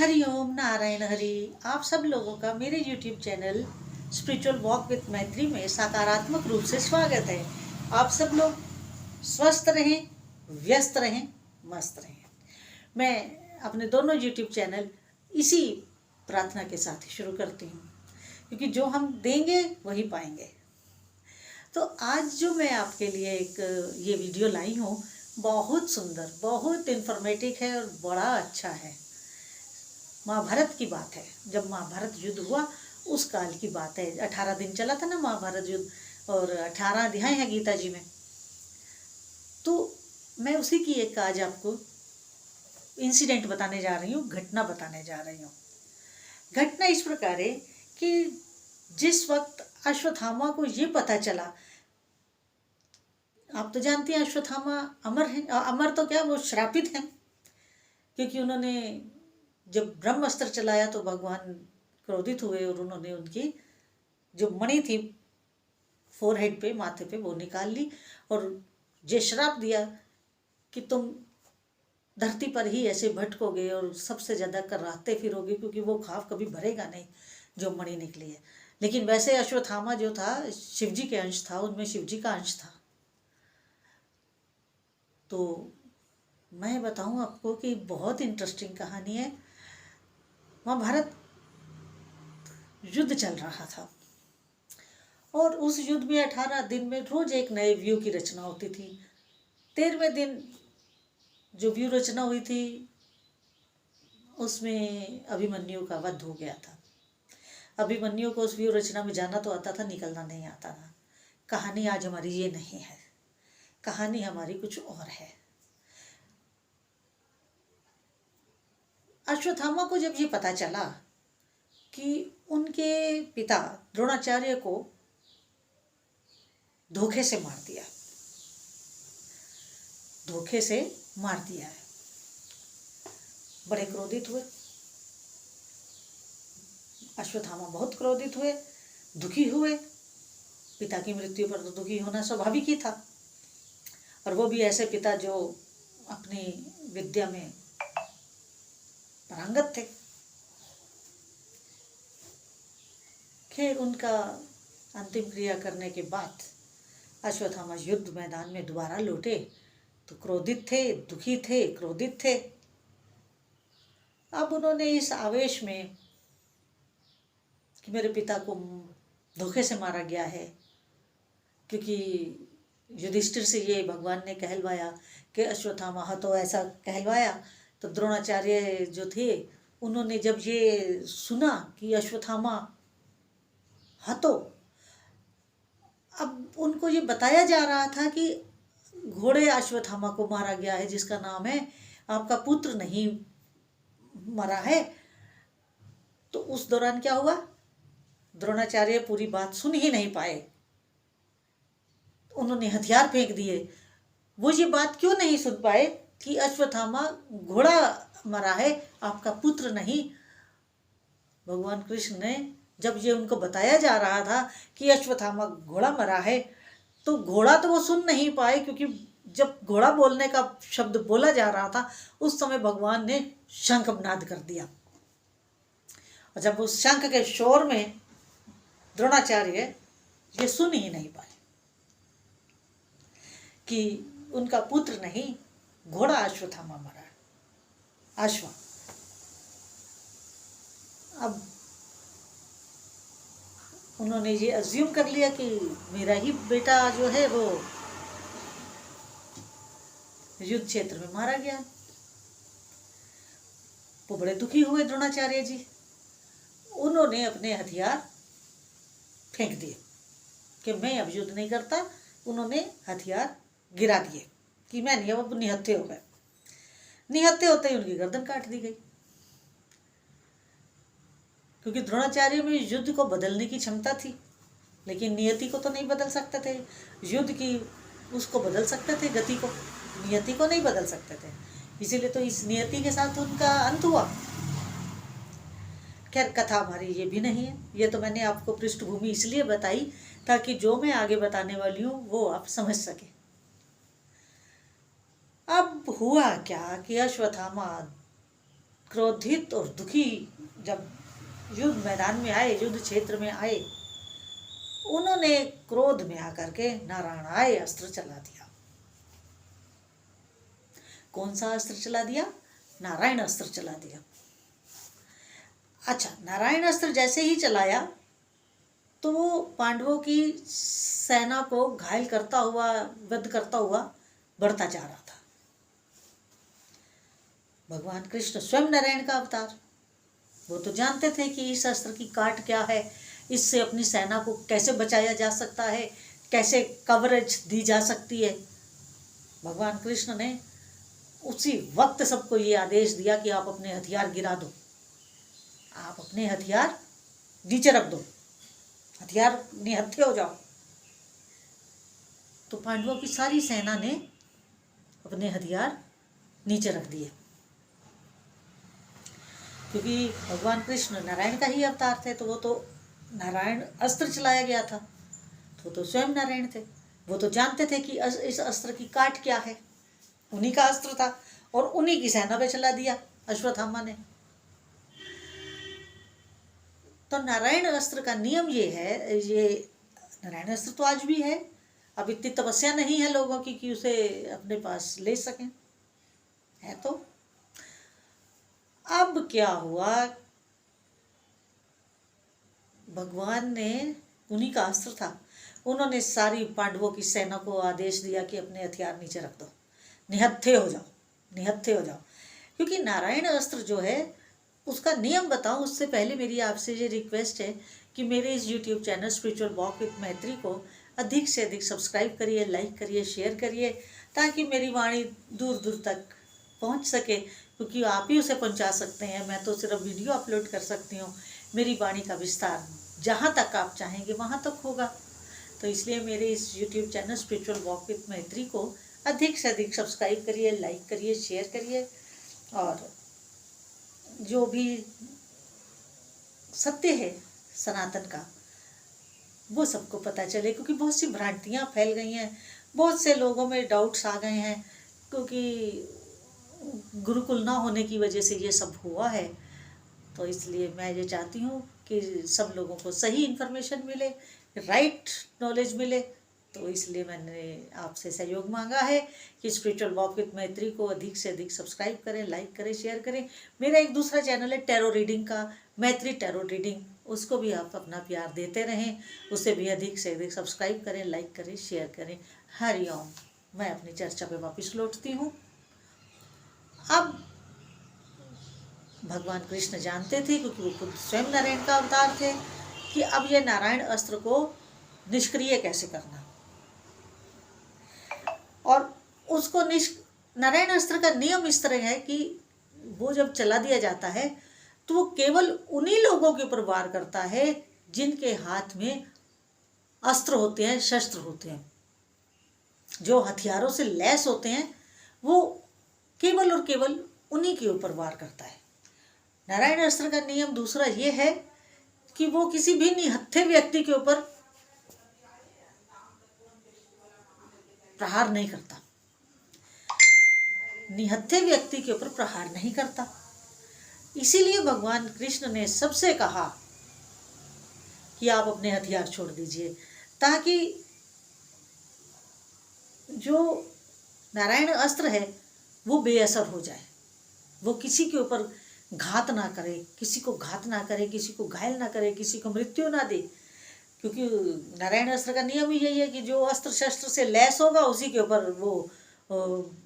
हरि ओम नारायण हरि। आप सब लोगों का मेरे YouTube channel spiritual walk with मैत्री में सकारात्मक रूप से स्वागत है। आप सब लोग स्वस्थ रहें, व्यस्त रहें, मस्त रहें। मैं अपने दोनों YouTube चैनल इसी प्रार्थना के साथ ही शुरू करती हूँ, क्योंकि जो हम देंगे वही पाएंगे। तो आज जो मैं आपके लिए एक ये वीडियो लाई हूँ, बहुत सुंदर, बहुत इन्फॉर्मेटिव है और बड़ा अच्छा है। महाभारत की बात है। जब महाभारत युद्ध हुआ उस काल की बात है। 18 दिन चला था ना महाभारत युद्ध, और 18 अध्याय है गीता जी में। तो मैं उसी की एक आज आपको इंसिडेंट बताने जा रही हूँ, घटना बताने जा रही हूँ। घटना इस प्रकार है कि जिस वक्त अश्वत्थामा को ये पता चला, आप तो जानती हैं अश्वत्थामा अमर है, अमर तो क्या, वो श्रापित हैं, क्योंकि उन्होंने जब ब्रह्मास्त्र चलाया तो भगवान क्रोधित हुए और उन्होंने उनकी जो मणि थी फोरहेड पे, माथे पे, वो निकाल ली और ये श्राप दिया कि तुम धरती पर ही ऐसे भटकोगे और सबसे ज़्यादा कराहते फिरोगे, क्योंकि वो खाव कभी भरेगा नहीं जो मणि निकली है। लेकिन वैसे अश्वत्थामा जो था शिवजी के अंश था, उनमें शिवजी का अंश था। तो मैं बताऊं आपको कि बहुत इंटरेस्टिंग कहानी है। महाभारत युद्ध चल रहा था और उस युद्ध में 18 दिन में रोज एक नए व्यू की रचना होती थी। 13वें दिन जो व्यू रचना हुई थी उसमें अभिमन्यु का वध हो गया था। अभिमन्यु को उस व्यू रचना में जाना तो आता था, निकलना नहीं आता था। कहानी आज हमारी ये नहीं है, कहानी हमारी कुछ और है। अश्वत्थामा को जब ये पता चला कि उनके पिता द्रोणाचार्य को धोखे से मार दिया, धोखे से मार दिया है, बड़े क्रोधित हुए। अश्वत्थामा बहुत क्रोधित हुए, दुखी हुए। पिता की मृत्यु पर तो दुखी होना स्वाभाविक ही था, और वो भी ऐसे पिता जो अपनी विद्या में पारंगत थे। खैर, उनका अंतिम क्रिया करने के बाद अश्वत्थामा युद्ध मैदान में दोबारा लौटे तो क्रोधित थे, दुखी थे, क्रोधित थे। अब उन्होंने इस आवेश में कि मेरे पिता को धोखे से मारा गया है, क्योंकि युधिष्ठिर से ये भगवान ने कहलवाया कि अश्वत्थामा हतो, ऐसा कहलवाया। तो द्रोणाचार्य जो थे उन्होंने जब ये सुना कि अश्वत्थामा हतो, अब उनको ये बताया जा रहा था कि घोड़े अश्वत्थामा को मारा गया है जिसका नाम है, आपका पुत्र नहीं मरा है। तो उस दौरान क्या हुआ, द्रोणाचार्य पूरी बात सुन ही नहीं पाए, उन्होंने हथियार फेंक दिए। वो ये बात क्यों नहीं सुन पाए कि अश्वत्थामा घोड़ा मरा है, आपका पुत्र नहीं। भगवान कृष्ण ने जब ये उनको बताया जा रहा था कि अश्वत्थामा घोड़ा मरा है, तो घोड़ा तो वो सुन नहीं पाए, क्योंकि जब घोड़ा बोलने का शब्द बोला जा रहा था उस समय भगवान ने शंखनाद कर दिया, और जब उस शंख के शोर में द्रोणाचार्य ये सुन ही नहीं पाए कि उनका पुत्र नहीं, घोड़ा अश्वत्थामा मरा, अश्व। अब उन्होंने ये अज्यूम कर लिया कि मेरा ही बेटा जो है वो युद्ध क्षेत्र में मारा गया। वो बड़े दुखी हुए द्रोणाचार्य जी। उन्होंने अपने हथियार फेंक दिए कि मैं अब युद्ध नहीं करता। उन्होंने हथियार गिरा दिए कि मैं नहीं, अब निहत्थे हो गए। निहत्थे होते ही उनकी गर्दन काट दी गई, क्योंकि द्रोणाचार्य में युद्ध को बदलने की क्षमता थी, लेकिन नियति को तो नहीं बदल सकते थे। युद्ध की उसको बदल सकते थे, गति को, नियति को नहीं बदल सकते थे। इसीलिए तो इस नियति के साथ उनका अंत हुआ। खैर, कथा हमारी ये भी नहीं है, ये तो मैंने आपको पृष्ठभूमि इसलिए बताई ताकि जो मैं आगे बताने वाली हूँ वो आप समझ सके। अब हुआ क्या कि अश्वत्थामा क्रोधित और दुखी जब युद्ध मैदान में आए, युद्ध क्षेत्र में आए, उन्होंने क्रोध में आकर के नारायणाय अस्त्र चला दिया। कौन सा अस्त्र चला दिया? नारायण अस्त्र चला दिया। अच्छा, नारायण अस्त्र जैसे ही चलाया तो वो पांडवों की सेना को घायल करता हुआ, वध करता हुआ बढ़ता जा रहा था। भगवान कृष्ण स्वयं नारायण का अवतार, वो तो जानते थे कि इस अस्त्र की काट क्या है, इससे अपनी सेना को कैसे बचाया जा सकता है, कैसे कवरेज दी जा सकती है। भगवान कृष्ण ने उसी वक्त सबको ये आदेश दिया कि आप अपने हथियार गिरा दो, आप अपने हथियार नीचे रख दो, हथियार निहत्थे हो जाओ। तो पांडवों की सारी सेना ने अपने हथियार नीचे रख दिए, क्योंकि भगवान कृष्ण नारायण का ही अवतार थे, तो वो तो नारायण अस्त्र चलाया गया था, तो स्वयं नारायण थे। वो तो जानते थे कि इस अस्त्र की काट क्या है, उन्हीं का अस्त्र था और उन्हीं की सेना पे चला दिया अश्वत्थामा ने। तो नारायण अस्त्र का नियम ये है, ये नारायण अस्त्र तो आज भी है। अब इतनी तपस्या नहीं है लोगों की कि उसे अपने पास ले सकें, है तो। अब क्या हुआ, भगवान ने, उन्हीं का अस्त्र था, उन्होंने सारी पांडवों की सेना को आदेश दिया कि अपने हथियार नीचे रख दो, निहत्थे हो जाओ, निहत्थे हो जाओ। क्योंकि नारायण अस्त्र जो है उसका नियम बताऊं उससे पहले मेरी आपसे ये रिक्वेस्ट है कि मेरे इस YouTube channel spiritual walk with मैत्री को अधिक से अधिक सब्सक्राइब करिए, लाइक करिए, शेयर करिए, ताकि मेरी वाणी दूर दूर तक पहुंच सके, क्योंकि आप ही उसे पहुंचा सकते हैं। मैं तो सिर्फ वीडियो अपलोड कर सकती हूँ, मेरी वाणी का विस्तार जहाँ तक आप चाहेंगे वहाँ तक होगा। तो इसलिए मेरे इस YouTube channel spiritual walk with मैत्री को अधिक से अधिक सब्सक्राइब करिए, लाइक करिए, शेयर करिए, और जो भी सत्य है सनातन का वो सबको पता चले, क्योंकि बहुत सी भ्रांतियाँ फैल गई हैं, बहुत से लोगों में डाउट्स आ गए हैं, क्योंकि गुरुकुल ना होने की वजह से ये सब हुआ है। तो इसलिए मैं ये चाहती हूँ कि सब लोगों को सही इन्फॉर्मेशन मिले, राइट नॉलेज मिले। तो इसलिए मैंने आपसे सहयोग मांगा है कि स्पिरिचुअल वॉक विद मैत्री को अधिक से अधिक सब्सक्राइब करें, लाइक करें, शेयर करें। मेरा एक दूसरा चैनल है टैरो रीडिंग का, मैत्री टैरो रीडिंग, उसको भी आप अपना प्यार देते रहें, उसे भी अधिक से अधिक सब्सक्राइब करें, लाइक करें, शेयर करें। हरिओम। मैं अपनी चर्चा पे वापस लौटती हूँ। अब भगवान कृष्ण जानते थे, क्योंकि वो खुद स्वयं नारायण का अवतार थे, कि अब ये नारायण अस्त्र को निष्क्रिय कैसे करना, और उसको नारायण अस्त्र का नियम इस तरह है कि वो जब चला दिया जाता है तो वो केवल उन्हीं लोगों के ऊपर वार करता है जिनके हाथ में अस्त्र होते हैं, शस्त्र होते हैं, जो हथियारों से लैस होते हैं, वो केवल और केवल उन्हीं के ऊपर वार करता है। नारायण अस्त्र का नियम दूसरा ये है कि वो किसी भी निहत्थे व्यक्ति के ऊपर प्रहार नहीं करता, निहत्थे व्यक्ति के ऊपर प्रहार नहीं करता। इसीलिए भगवान कृष्ण ने सबसे कहा कि आप अपने हथियार छोड़ दीजिए, ताकि जो नारायण अस्त्र है वो बेअसर हो जाए, वो किसी के ऊपर घात ना करे, किसी को घात ना करे, किसी को घायल ना करे, किसी को मृत्यु ना दे। क्योंकि नारायण अस्त्र का नियम ही यही है कि जो अस्त्र शस्त्र से लैस होगा उसी के ऊपर वो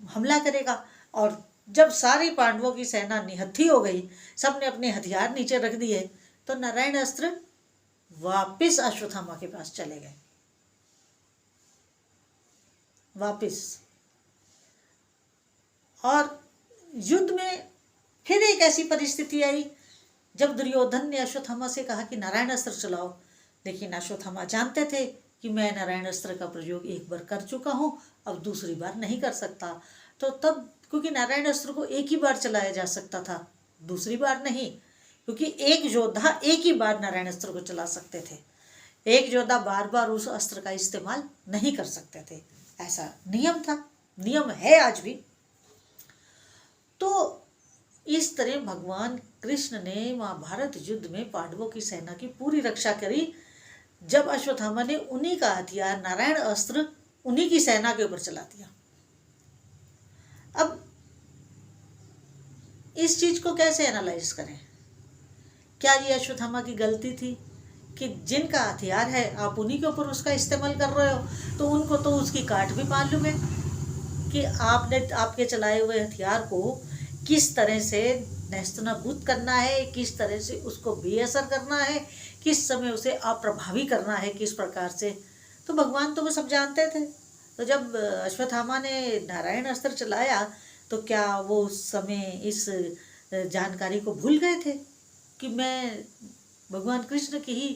हमला करेगा। और जब सारी पांडवों की सेना निहत्थी हो गई, सबने अपने हथियार नीचे रख दिए, तो नारायण अस्त्र वापिस अश्वत्थामा के पास चले गए, वापिस। और युद्ध में फिर एक ऐसी परिस्थिति आई जब दुर्योधन ने अश्वत्थामा से कहा कि नारायण अस्त्र चलाओ, लेकिन अश्वत्थामा जानते थे कि मैं नारायण अस्त्र का प्रयोग एक बार कर चुका हूँ, अब दूसरी बार नहीं कर सकता। तो तब, क्योंकि नारायण अस्त्र को एक ही बार चलाया जा सकता था, दूसरी बार नहीं, क्योंकि एक योद्धा एक ही बार नारायण अस्त्र को चला सकते थे, एक योद्धा बार बार उस अस्त्र का इस्तेमाल नहीं कर सकते थे, ऐसा नियम था, नियम है आज भी। तो इस तरह भगवान कृष्ण ने महाभारत युद्ध में पांडवों की सेना की पूरी रक्षा करी, जब अश्वत्थामा ने उन्हीं का हथियार नारायण अस्त्र उन्हीं की सेना के ऊपर चला दिया। अब इस चीज को कैसे एनालाइज करें? क्या ये अश्वत्थामा की गलती थी कि जिनका हथियार है आप उन्हीं के ऊपर उसका इस्तेमाल कर रहे हो, तो उनको तो उसकी काट भी मालूम है कि आपने आपके चलाए हुए हथियार को किस तरह से नेस्तनाबूद करना है, किस तरह से उसको बेअसर करना है, किस समय उसे अप्रभावी करना है, किस प्रकार से। तो भगवान तो वो सब जानते थे। तो जब अश्वत्थामा ने नारायण अस्त्र चलाया तो क्या वो उस समय इस जानकारी को भूल गए थे कि मैं भगवान कृष्ण की ही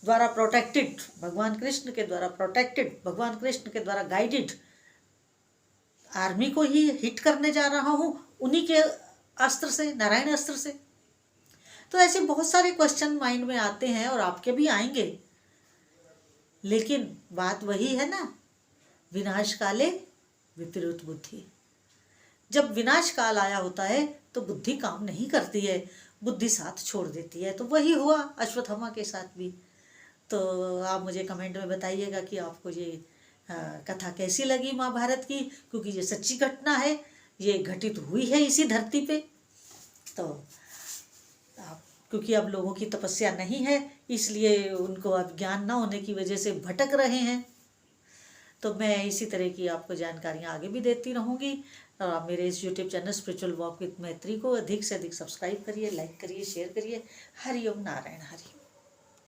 द्वारा प्रोटेक्टेड, भगवान कृष्ण के द्वारा प्रोटेक्टेड, भगवान कृष्ण के द्वारा गाइडेड आर्मी को ही हिट करने जा रहा हूँ उन्हीं के अस्त्र से, नारायण अस्त्र से। तो ऐसे बहुत सारे क्वेश्चन माइंड में आते हैं और आपके भी आएंगे, लेकिन बात वही है ना, विनाश काले विपरीत बुद्धि। जब विनाश काल आया होता है तो बुद्धि काम नहीं करती है, बुद्धि साथ छोड़ देती है। तो वही हुआ अश्वत्थामा के साथ भी। तो आप मुझे कमेंट में बताइएगा कि आपको ये कथा कैसी लगी महाभारत की, क्योंकि ये सच्ची घटना है, ये घटित हुई है इसी धरती पे। तो क्योंकि अब लोगों की तपस्या नहीं है, इसलिए उनको अब ज्ञान ना होने की वजह से भटक रहे हैं। तो मैं इसी तरह की आपको जानकारियाँ आगे भी देती रहूँगी। और आप मेरे इस YouTube channel spiritual walk with मैत्री को अधिक से अधिक सब्सक्राइब करिए, लाइक करिए, शेयर करिए। हरि ओम नारायण हरि।